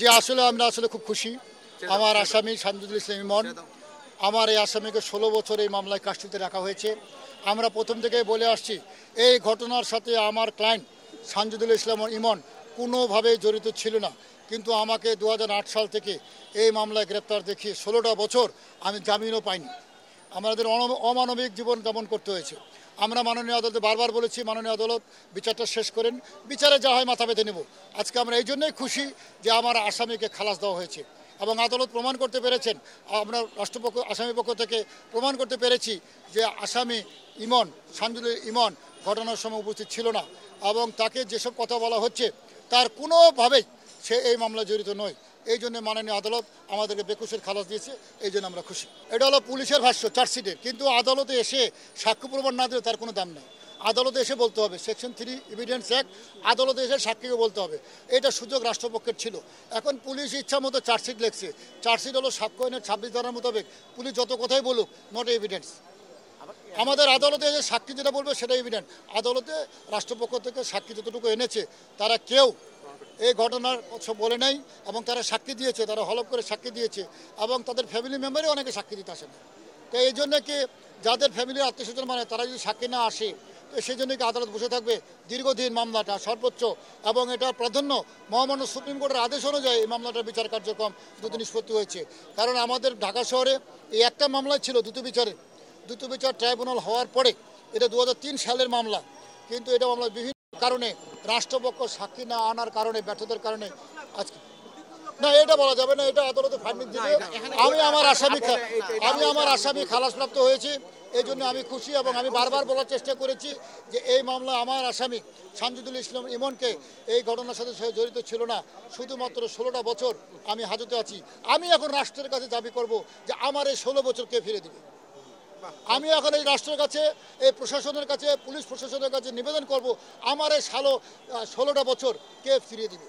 যে আসলে আমরা আসলে খুব খুশি। আমার আসামি সানজিদুল ইসলাম ইমন, আমার এই আসামিকে 16 বছর এই মামলায় কাস্টডিতে রাখা হয়েছে। আমরা প্রথম থেকেই বলে আসছি এই ঘটনার সাথে আমার ক্লায়েন্ট সানজিদুল ইসলাম ইমন কোনোভাবে জড়িত ছিল না, কিন্তু আমাকে 2008 সাল থেকে এই মামলায় গ্রেপ্তার দেখিয়ে 16টা বছর আমি জামিনও পাইনি। আমাদের অমানবিক জীবন যাপন করতে হয়েছে। আমরা মাননীয় আদালতে বারবার বলেছি, মাননীয় আদালত বিচারটা শেষ করেন, বিচারে যা হয় মাথা পেতে নেব। আজকে আমরা এই জন্যই খুশি যে আমার আসামিকে খালাস দেওয়া হয়েছে এবং আদালত প্রমাণ করতে পেরেছেন, আমরা রাষ্ট্রপক্ষ আসামি পক্ষ থেকে প্রমাণ করতে পেরেছি যে আসামি ইমন, সানজিদুল ইমন ঘটনার সময় উপস্থিত ছিল না এবং তাকে যেসব কথা বলা হচ্ছে তার কোনোভাবেই সে এই মামলায় জড়িত নয়। এই জন্য মাননীয় আদালত আমাদেরকে বেকসুর খালাস দিয়েছে, এই জন্য আমরা খুশি। এটা হলো পুলিশের ভাষ্য চার্জশিটের, কিন্তু আদালতে এসে সাক্ষ্য প্রমাণ না দিলে তার কোনো দাম নেই। আদালতে এসে বলতে হবে, সেকশন 3 এভিডেন্স অ্যাক্ট, আদালতে এসে সাক্ষীকে বলতে হবে। এটা সুযোগ রাষ্ট্রপক্ষের ছিল। এখন পুলিশ ইচ্ছা মতো চার্জশিট লিখছে। চার্জশিট হলো সাক্ষ্য আইনের 26 ধারার মোতাবেক পুলিশ যত কথাই বলুক, নট এভিডেন্স। আমাদের আদালতে যে সাক্ষী যেটা বলবে সেটা এভিডেন্স। আদালতে রাষ্ট্রপক্ষ থেকে সাক্ষী যতটুকু এনেছে তারা কেউ এই ঘটনার কিছু বলে নাই এবং তারা সাক্ষী দিয়েছে, তারা হলফ করে সাক্ষী দিয়েছে এবং তাদের ফ্যামিলি মেম্বারই অনেকে সাক্ষী দিতে আসে না। তো এই জন্য কি যাদের ফ্যামিলির আত্মীয়স্বজন মানে তারা যদি সাক্ষী না আসে, তো সেই জন্য কি আদালত বসে থাকবে? দীর্ঘদিন মামলাটা সর্বোচ্চ এবং এটা প্রাধান্য মহামান্য সুপ্রিম কোর্টের আদেশ অনুযায়ী এই মামলাটার বিচার কার্যক্রম দ্রুত নিষ্পত্তি হয়েছে। কারণ আমাদের ঢাকা শহরে এই একটা মামলায় ছিল দ্রুত বিচার ট্রাইব্যুনাল হওয়ার পরে, এটা 2003 সালের মামলা, কিন্তু এটা মামলা বিভিন্ন কারণে রাষ্ট্রপক্ষ সাক্ষী না আনার কারণে, ব্যর্থতার কারণে আজকে না, এটা বলা যাবে না, এটা আদালতে ফাইন্ডিং দিবে। আমি আমার আসামি খালাসপ্রাপ্ত হয়েছি, এই জন্য আমি খুশি এবং আমি বারবার বলার চেষ্টা করেছি যে এই মামলা আমার আসামি সানজিদুল ইসলাম ইমনকে এই ঘটনার সাথে সে জড়িত ছিল না। শুধুমাত্র 16টা বছর আমি হাজতে আছি। আমি এখন রাষ্ট্রের কাছে দাবি করব যে আমার এই 16 বছরকে ফিরে দিবে। আমি এখন এই রাষ্ট্রের কাছে, এই প্রশাসনের কাছে, পুলিশ প্রশাসনের কাছে নিবেদন করব আমার এই 16টা বছর কে ফিরিয়ে দিবে।